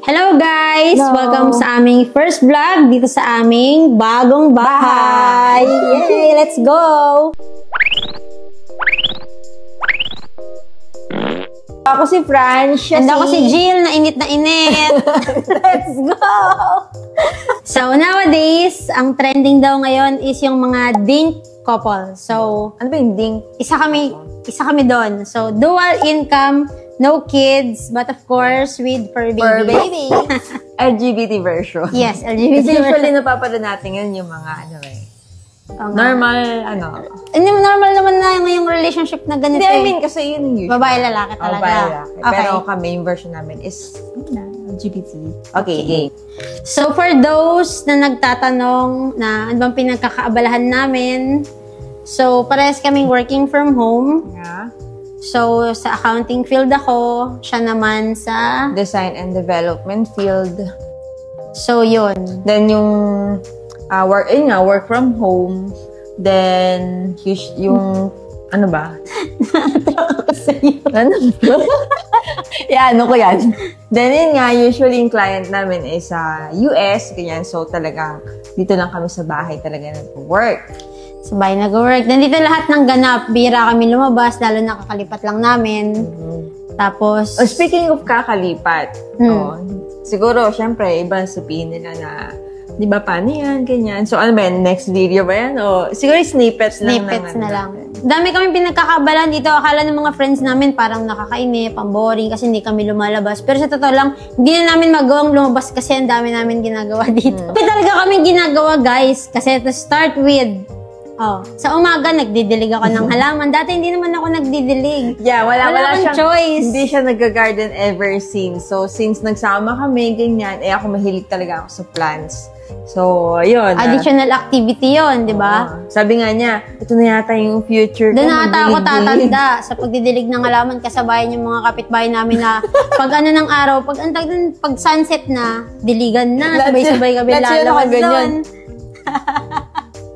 Hello guys! Hello. Welcome sa aming first vlog dito sa aming bagong bahay! Yay! Let's go! Ako si Fran. And ako si Jill na init na init! Let's go! So nowadays, ang trending daw ngayon is yung mga dink couple. So, Ano ba yung dink? isa kami doon. So, dual income, no kids, but of course, with fur baby. For baby. LGBT version. Yes, LGBT Kasi usually version. napapala natin yun yung mga Oo nga. normal, Hindi, normal naman na yung relationship na ganito. Hindi, I mean, kasi yun yung usual. Babae, lalaki talaga. Babae, lalaki. Okay. Pero kami, yung version namin is LGBT. Okay, game. So, for those na nagtatanong na ano bang pinagkakaabalahan namin, so, parehas kaming working from home. Yeah. So, sa accounting field ako, siya naman sa... Design and development field. So, yun. Then, yung work from home. Then, yung ano ba? Ano ba? Yeah, ano ko yan? Then, yun nga, usually yung client namin is sa US, ganyan. So, talagang dito lang kami sa bahay talaga nag-work. Sabay nag-work. Nandito lahat ng ganap. Bira kami lumabas, lalo na kakalipat lang namin. Tapos... Oh, speaking of kakalipat, siguro, syempre, iba sabihin nila na, di ba, paano yan, ganyan. So, ano ba yan? Next video ba yan? O, siguro snippets na lang. Dami kami pinagkakabalan dito. Akala ng mga friends namin parang nakakainip, ang boring kasi hindi kami lumalabas. Pero sa totoo lang, hindi na namin magawang lumabas kasi ang dami namin ginagawa dito. Hindi talaga kami ginagawa, guys. Kasi to start with, sa umaga, nagdidilig ako ng halaman. Dati hindi naman ako nagdidilig. Yeah, wala akong choice. Hindi siya nag-garden ever since. So, since nagsama kami, ganyan, ako mahilig talaga ako sa plants. So, ayun. Additional activity yon, di ba? Sabi nga niya, ito na yata yung future ko. Doon na ata ako tatanda sa pagdidilig ng halaman, kasabayan yung mga kapitbahay namin na pag ano ng araw, pag sunset na, diligan na, sabay-sabay kami lalabas doon.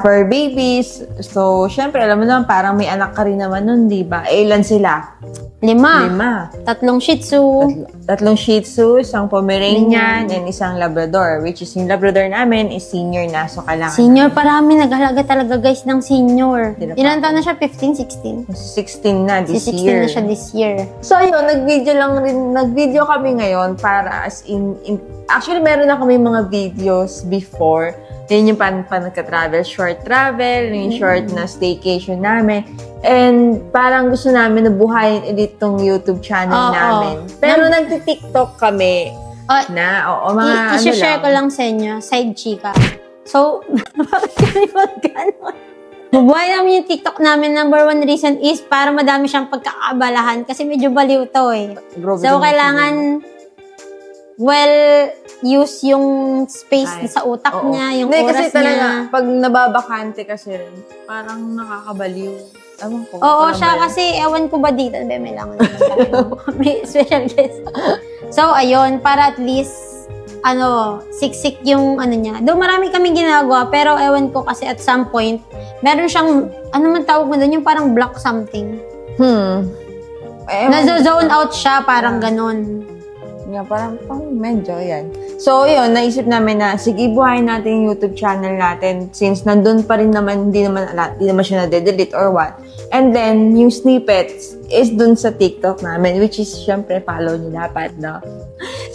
For babies, so, syempre, alam mo naman, parang may anak ka rin naman nun, di ba? Ilan sila? 5. 5. 3 Shih Tzu. 3 Shih Tzu, isang Pomeranian, and isang Labrador, which is yung Labrador namin is senior na, so kailangan. Senior, parami. Naghalaga talaga, guys, ng senior. Ilan taon na siya? 15, 16? 16 na this 16 year. na siya this year. So, yun, nag-video kami ngayon para as in actually, meron na kami mga videos before. Yun yung nagka-travel, short travel, yung short na staycation namin. And parang gusto namin na buhayin ulit tong YouTube channel namin. Pero nagti-TikTok kami mga I-share ko lang sa inyo, side chika. So, bakit kami mag-ganon? Mabuhay namin yung TikTok namin. Number 1 reason is para madami siyang pagkakaabalahan kasi medyo baliw to eh. So, kailangan use yung space sa utak niya, yung oras kasi talaga, niya. pag nababakante kasi rin, parang nakakabaliw. Ewan ko. Oo, siya kasi, ewan ko ba dito. May lang may special guest. So, ayun, para at least, siksik yung niya. Though marami kaming ginagawa, pero ewan ko kasi at some point, meron siyang, man tawag mo doon, yung parang block something. Nazo-zone out siya, parang ganun. Yeah, parang medyo yan. So, yun, naisip namin na, sige, buhayin natin yung YouTube channel natin since nandun pa rin naman, hindi naman siya na-delete or what. And then, yung snippets is dun sa TikTok namin, which is, syempre, follow nyo dapat, no?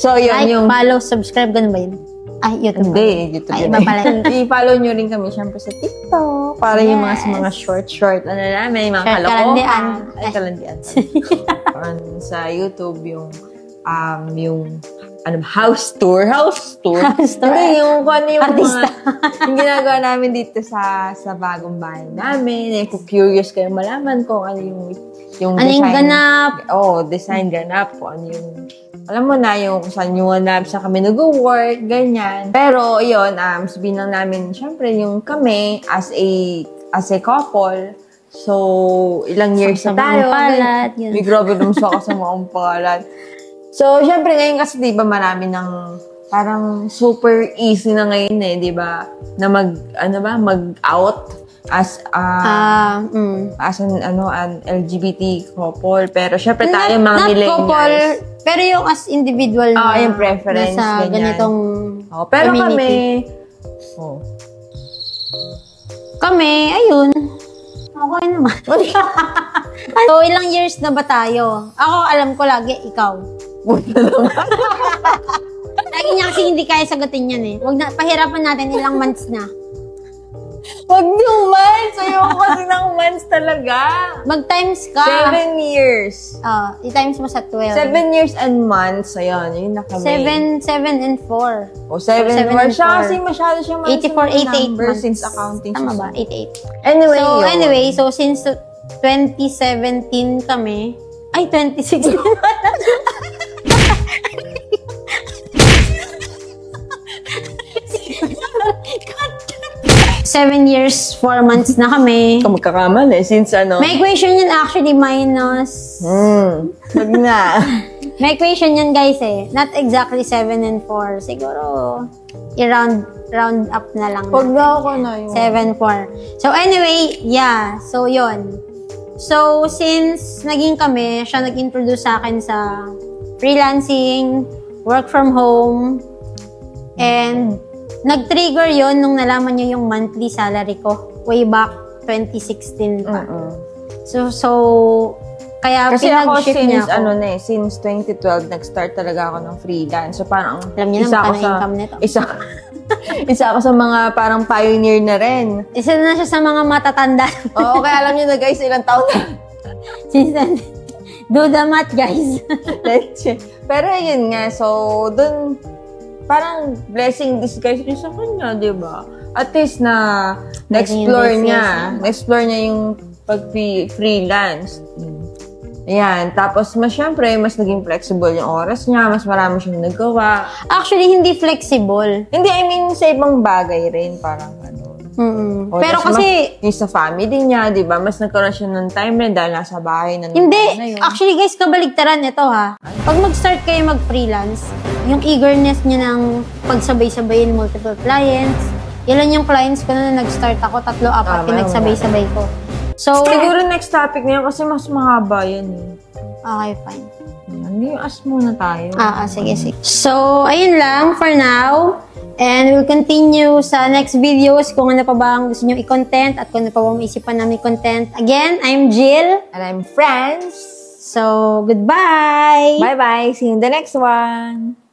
So, yun, like, follow, subscribe, ganun ba yun? Ay, YouTube. Hindi, YouTube. Ay, iba pala. I-follow nyo rin kami, syempre, sa TikTok. Para yung mga short, namin, mga kalokohan. Ay, kalandian. Sa YouTube, yung house tour. Hindi, yung kung ano yung mga yung ginagawa namin dito sa bagong bahay namin. Kung curious kayo malaman kung ano yung ano design. yung ganap. Design ganap. Kung ano yung, alam mo na, yung kung saan yung ganap, saan kami nag-work, ganyan. Pero, yun, sabihin lang namin, syempre, yung kami, as a couple, so, ilang years na tayo. May grabe naman ako sa mga umpalat. So, syempre ngayon kasi, di ba, marami ng parang super easy na ngayon di ba, na mag-out. as an LGBT couple. Pero syempre tayo mga millennials. Couple, pero yung as individual na. yung preference. Sa ganitong pero community. kami, ayun. Okay naman. So, ilang years na ba tayo? Ako, alam ko lagi, ikaw. Lagi niya kasi hindi kaya sagutin yan eh. Wag na, pahirapan natin ilang months na. Wag yung months! Ayoko kasi ng months talaga. Mag-times ka. 7 years. I-times mo sa 12. 7 years and months. Ayun, yun na kami. 7 and 4. 7 months. Siya kasi masyado siyang 84, 88 months. Since accounting. Tama ba? 88. Anyway, So, since 2017 kami, 2016. 7 years, 4 months na kami. Magkakamali, since May equation yan actually, minus... Wag na. May equation yan guys eh. Not exactly 7 and 4. Siguro, i-round up na lang. Wag na ako na yun. 7, 4. So anyway, yeah. So yun. So since naging kami, siya nag-introduce sa akin sa freelancing, work from home, and nag-trigger yon nung nalaman niya yung monthly salary ko. Way back 2016 pa. So kaya kasi ako niya ako. Since 2012, nag-start talaga ako ng freelance. So parang, alam niyo na income nito. Isa ako sa mga parang pioneer na rin. Isa na siya sa mga matatanda. Oo, kaya alam niyo na guys, ilang taon na. Do the math, guys. Pero yun nga, so, dun, parang blessing disguise rin sa kanya, di ba? At least na-explore niya yung pag-freelance. Ayan. Tapos, syempre, mas naging flexible yung oras niya. Mas marami siyang nagawa. Actually, hindi flexible. Hindi, I mean, sa ibang bagay rin. Parang pero kasi... Yung sa family niya, di ba? Mas nagkaroon siya ng time rin dahil nasa bahay na Hindi. Actually, guys, kabaligtaran ito ha. Pag mag-start kayo mag-freelance, yung eagerness niya ng pagsabay-sabayin multiple clients, ilan yung clients ko na nag-start ako, 3-4 pinagsabay-sabay ko. So, siguro next topic na yun kasi mas mahaba yan eh. Okay, fine. Hindi, ask muna tayo. Sige. So, ayun lang for now. And we'll continue sa next videos kung ano pa ba ang gusto nyo i-content at kung ano pa ba maisipan namin content. Again, I'm Jill. And I'm Franz. So, goodbye! Bye-bye! See you in the next one!